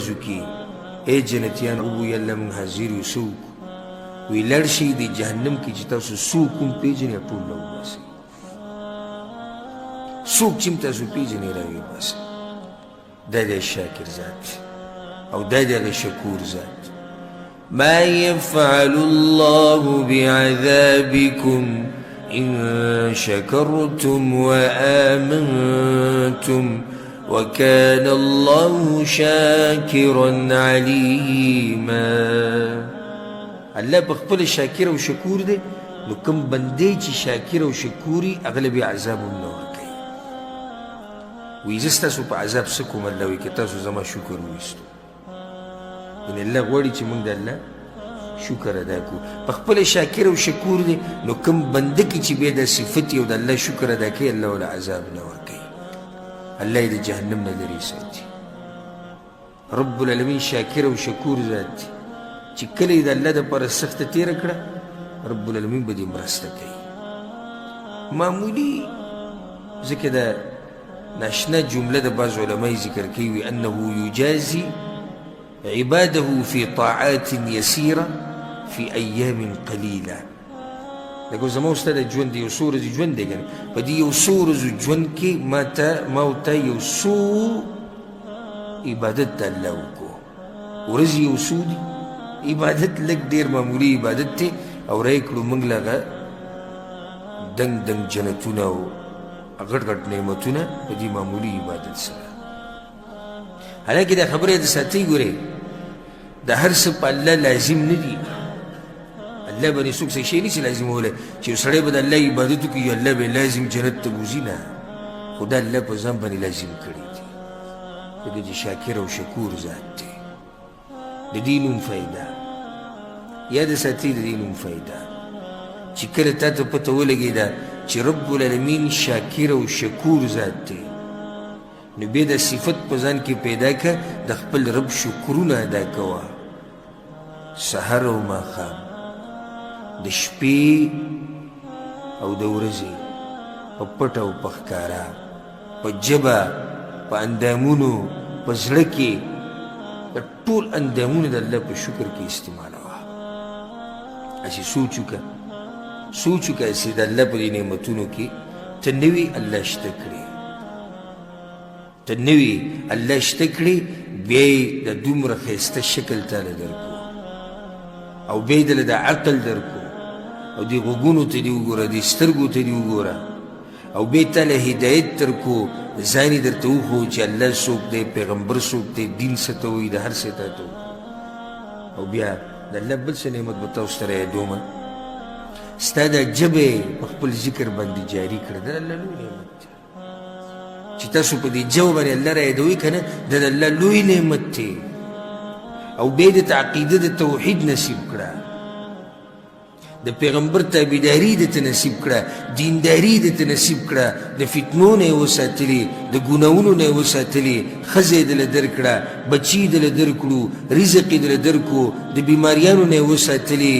زکی اے جنتیان وی الله من حاضر یو څوک وی لړ شئ د جهنم کې چې تاسو څوک هم پېژنئ ټول راوباسئ څوک چې هم تاسو پېژنئ راوباسئ دا دی شاکر ذات او دا دی هغه شکور ذات ما يفعل الله بعذابكم إن شكرتم وآمنتم وكان الله شاكرا عليما الله بخبل شاكر و شكور دي نو کم بندے چی شاکر و شکوری اغلبی عذاب نور کئی ویزستاسو پا عذاب سکوم اللہ وی کتاسو زما شکر ویستو ان اللہ غوڑی چی منگ دا اللہ شکر ادا کو بخبل شاکر و شکور دي نو کم بندکی چی بیدا صفتی و دا اللہ شکر ادا کئی اللہ ولا عذاب نور کئی اللہ دا جہنم ندری ساتی رب العالمین شاکر و شکور ذات چی کلی دا اللہ دا پر سخت تیر کڑا رب العالمین بدی مرسته کئی معمولی ذکر دا ناشنا جمله دا بعض علماء ذکر کی وی انه یجازی عباده في طاعات يسيرة في أيام قليلة لكن زمان استاذ جوان دي يسور زي جوان دي يعني فدي يسور زي جوان كي موتا يسو عبادت الله کو ورزي يسو دي عبادت لك دير معمولي عبادت تي او رايكلو منگلغا دنگ دنگ جنتونا و غٹ غٹ نعمتونا فدي معمولي عبادت سا حالانکہ دا خبر ہے دا ساتی گورے دا ہر سب اللہ لازم ندی اللہ بنی سوک سے شئی نیسی لازم ہو لے چیو سڑے بدا اللہ عبادتو کی اللہ بے لازم جنت تبوزی نا خدا اللہ پا زم بنی لازم کری تھی لیکن جی شاکر و شکور ذات تھی دا دینون فائدہ یا دا ساتی دا دینون فائدہ چی کل تا تا پتا ہو لگی دا چی رب العالمین شاکر و شکور ذات تھی نو بے دا صفت پزان کی پیدا کا دا خپل رب شکرون ادا کوا سحر و ماخام دا شپی او دا ورزی پا پتا و پخکارا پا جبا پا اندامونو پا زڑکی دا طول اندامون دا اللہ پا شکر کی استعمالا وا اسی سوچو کا اسی دا اللہ پا دی نعمتونو کی تنوی اللہ اشتکری تنوی اللہ اشتکڑی بیئی دا دومر خیستا شکل تالا درکو او بیئی دل دا عقل درکو او دی غگونو تا دیو گورا دی سترگو تا دیو گورا او بیئی تالا ہدایت ترکو زانی در تاو خو چی اللہ سوک دے پیغمبر سوک دے دین ستاوی دا ہر ستا تو او بیا دا اللہ بل سے نعمت بتاو سترے دوما ستا دا جبے پخپل ذکر بندی جاری کرده اللہ لوی نعمت تی چی تاسو پا دی جو بانی اللہ را ایدوی کنا دا اللہ لوی نعمت تی او بیدت عقیدت توحید نصیب کرا دا پیغمبر تابیداری دت نصیب کرا دینداری دت نصیب کرا دا فتنو نے وساتلی دا گناونو نے وساتلی خزی دل در کرا بچی دل در کرو رزقی دل در کو دا بیماریانو نے وساتلی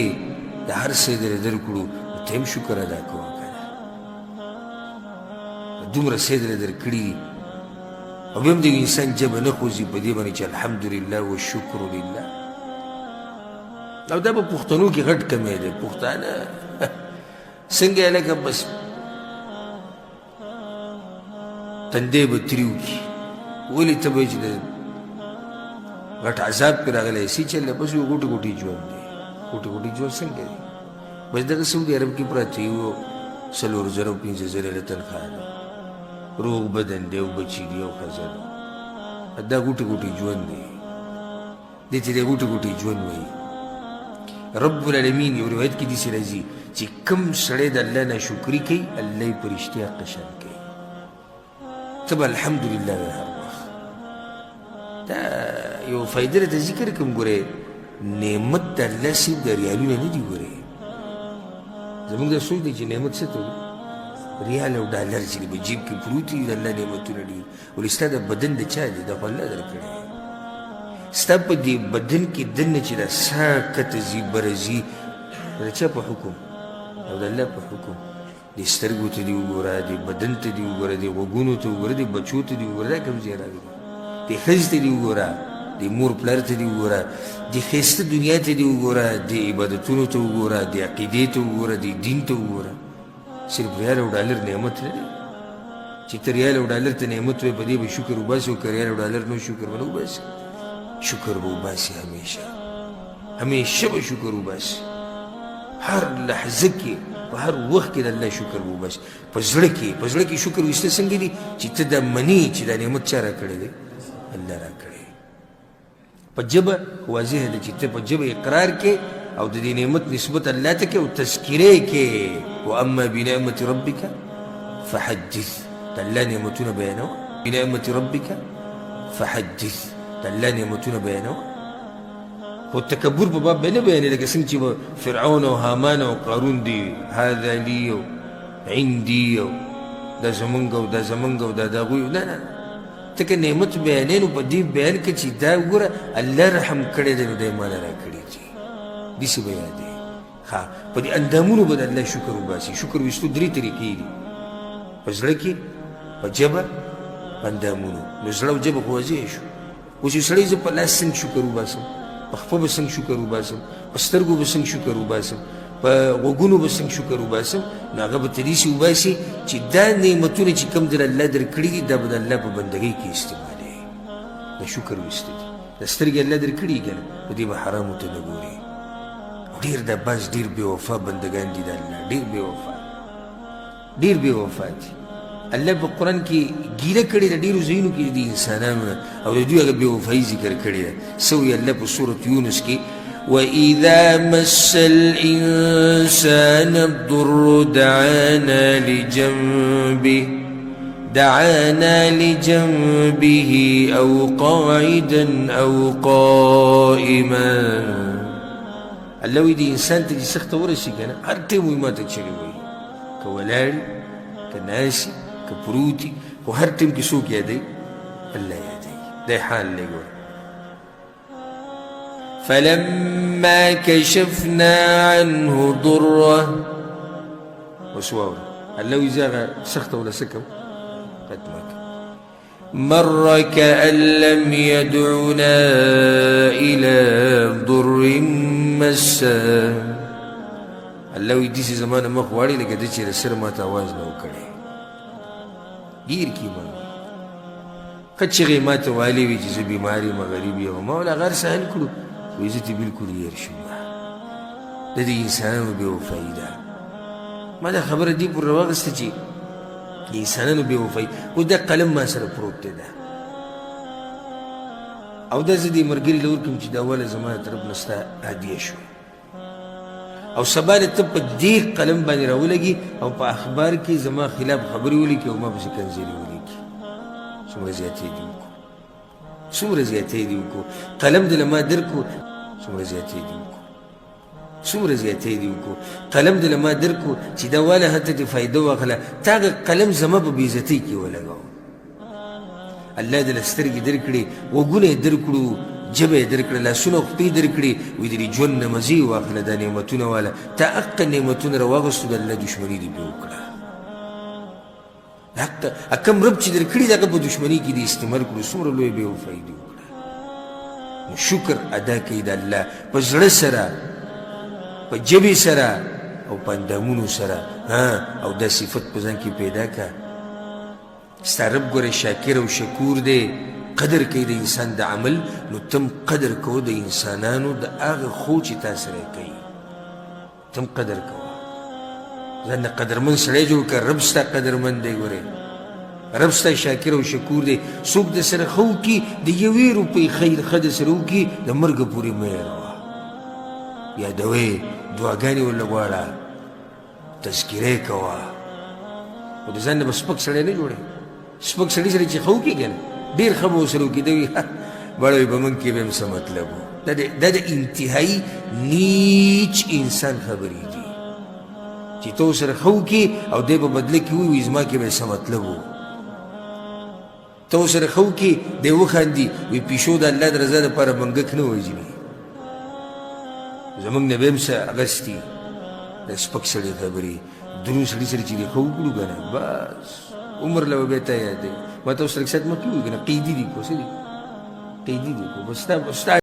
دا ہر سی دل در کرو تیم شکر ادا کو دومره سیدره در کړي او بیا هم د انسان جبه نه خوځي په دې باندې چې الحمدلله والشکر لله او دا په پښتنو کې غټ کمی دی پښتانه څنګه یې لکه بس تندی به تریو کي ولې ته به چې د غټ عذاب پرې راغلی سي چله بس یو ګوټې ګوټې ژوند دی ګوټې ګوټې ژوند څنګه دی بس دغه سعودي عرب کې پراته یو 4,000 او 5,000 تنخواه ده روغ بدن دی او بچی دی او خزر دا ګوټي ګوټي ژوند دی دې چې ګوټي ګوټي ژوند وي رب العالمین یو روایت کې دي راځي چې کم سړی د الله نه شکرې کوي الله یې پر اشتیاق قشان کوي تب الحمدلله هر وخت دا یو فائدې ته ذکر کوم ګوره نعمت د الله سي د ریالونه نه دی ګوره زموږ د سوچ دی چې نعمت څه ته ریال او ډالر چې په جیب کې پروت دي د الله نعمتونه دي ولې ستا د بدن د چا دی د الله درکړی ستا په دې بدن کې دننه چې دا ساه کته ځي برځي د چا په حکم او د الله په حکم د سترګو ته دې وګوره د بدن ته دې وګوره د غوږونو ته وګوره د بچو ته دې وګوره دا کوم ځای راغلی د ښځې ته دې وګوره د مور پلار ته دې وګوره، د ښایسته دنیا ته دې وګوره، د عبادتونو ته وګوره، د عقیدې ته وګوره، د دین ته وګوره. صرف ریال او ډالر نعمت نه دی چې ته ریال او ډالر ته نعمت وایې په دې به شکر وباسې، او که ریال او ډالر نو شکر به نه وباسې. شکر به وباسې، همیشه به شکر وباسې. هر لحظه کې په هر وخت کې د الله شکر به وباسې. په زړه کې شکر ویسته څنګه دي چې ته دا منې چې دا نعمت چا راکړی دی؟ الله راکړی. په ژبه واضح ده چې ته په ژبه اقرار کې او د دې نعمت نسبت الله ته کې او تذکیره کې. واما بنعمت ربک فحدث، د الله نعمتونه بیانوه. بنعمت ربک فحدث، د الله نعمتونه بیانوه. خو تکبر په باب به نه بیانې، لکه څنګه چې به فرعون او حامان او قارون دي، هذا لي او عندي او دا زمونږ او دا زمونږ او دا د هغوی. نه نه، ته که نعمت بیانې نو په دې بیان کې چې دا وګوره الله رحم کړی دی نو دی ماله راکړي دي، داسې به یادې. ښه، په دې اندامونو به د الله شکر وباسي. شکر ویستو درې طریقې دي، په زړه کې، په ژبه، په اندامونو. نو زړه او ژبه خو واضح شو. اوس یو سړی زه په لاس څنګه شکر وباسم، په خپه به څنګه شکر وباسم، په سترګو به څنګه شکر وباسم، په غوږونو به څنګه شکر وباسم. نو هغه به تداسې وباسي چې دا نعمتونه چې کوم در الله درکړي دي دا به د الله په بندګۍ کې استعمالوي. د شکر ویسته دي. د سترګې الله درکړي که نه، په دې به حرامو ته نه ګوري. ډېر د بعض ډېر بې وفا بندګان دي د الله، ډېر بې وفا دي. الله په قرآن کې ګیله کړې ده ډېرو ځایونو کې د انسانانو نه، او د دوی هغه بې وفایي ذکر کړې ده. څه وایي الله په سورة یونس کې؟ وَإِذَا مَسَّ الْإِنسَانَ الضُّرُّ دعانا لجنبه أو قاعدا أو قائما. الله وایي د انسان ته چې سخته ورسي که نه، هر ټایم وایي ما ته چغې وایي، که ولاړي، که ناسي، که پروتي، خو هر ټایم کې څوک یادوي؟ الله یادوي. دی حال دی ګوره. فلما كشفنا عنه ضره، اوس واوره الله وایي زه هغه سخته وله څه کوم؟ ختمه کوم. مر كأن لم يدعنا إلى ضر مسه. الله وایي داسې زما نه مخ واړي لکه ده چې سر ما ته اواز نه و کړی. ګیر کې ما ښه چغې ما ته والې وي چې زه بیمار یم، غریب یم. ما وله غر سهل کړو، وایي زه ترې بلکل هېر شوم. د دې انسانانو بې وفایي ده. ما دا خبره دې پورې راواغسته چې د انسانانو بې وفایي. اوس دا قلم ما سره پروت دی ده، او دا زه دې ملګري له ورکړم چې دا اوله زما د طرف نه ستا هدیه شوه، او سبا د ته په دې قلم باندې راولګي او په اخبار کې زما خلاف خبرې ولیکي او ما پسې کنځلې ولیکي. څومره زیاتې دې وکړو، څومره زیاتې دې وکړو. قلم دې له ما درکړو، څومره زیاتې دې وکړو، څومره زیاتې دې وکړو. قلم دې له ما درکړو چې دا واله هلته دې فایده واخله، تا هغه قلم زما په بېعزتۍ کې ولګاو. الله دې له سترګې درکړې، غوږونه یې درکړو، ژبه یې درکړه، لاسونه او خپې درکړې. وایي د دې ژوند نه مزې واخله دا نعمتونه واله. تا حقه نعمتونه راواغستو، د الله دښمني دې پرې وکړه. حقه کم رب چې درکړي د هغه په دښمنۍ کې دې استعمال کړو. څومره لویه بې وفایي دې وکړه. نو شکر ادا کوي د الله په زړه سره، په ژبې سره او په اندامونو سره. او دا صفت په ځان کې پیدا کړه. ستا رب ګوره شاکر او شکور دی، قدر کوي د انسان د عمل. نو تم قدر کوه د انسانانو د هغه خو چې تا سره کوي، تم قدر کوه. ځان نه قدرمن سړی جوړ کړه. رب ستا قدرمن دی. ګورې رب ستا شاکر او شکور دی. څوک د سره ښه وکړي، د یوې روپۍ خیر ښه د سره وکړي، د مرګه پورې مه هېروه. یادوې، دعاګانې ورله غواړه، تذکیره یې کوه. خو د ځان نه به سپک سړی نه جوړوې. سپک سړي سره چې ښه وکړي که نه، ډېر ښه به ورسره وکړي. ده وایي بړوی په موږ کې به هم څه مطلب و. دا د انتهایي نیچ انسان خبرې دي چې ته ورسره ښه وکړي او دی په بدله کې ووایي زما کې به څه مطلب و. ته ورسره ښه وکړي، دی وخاندي، وایي پیشو د الله د رضا دپاره منګک نه وژني. زموږ نه به هم څه اخیستي. د سپک سړي خبرې دروند سړي سره چې دی ښه وکړو که نه، بس عمر له به بیا تا یاد دی. ما ته اوس لږ ساعت مخکې ووایي که نه، قیدي دي کو څه دي، قیدي دی خو ستا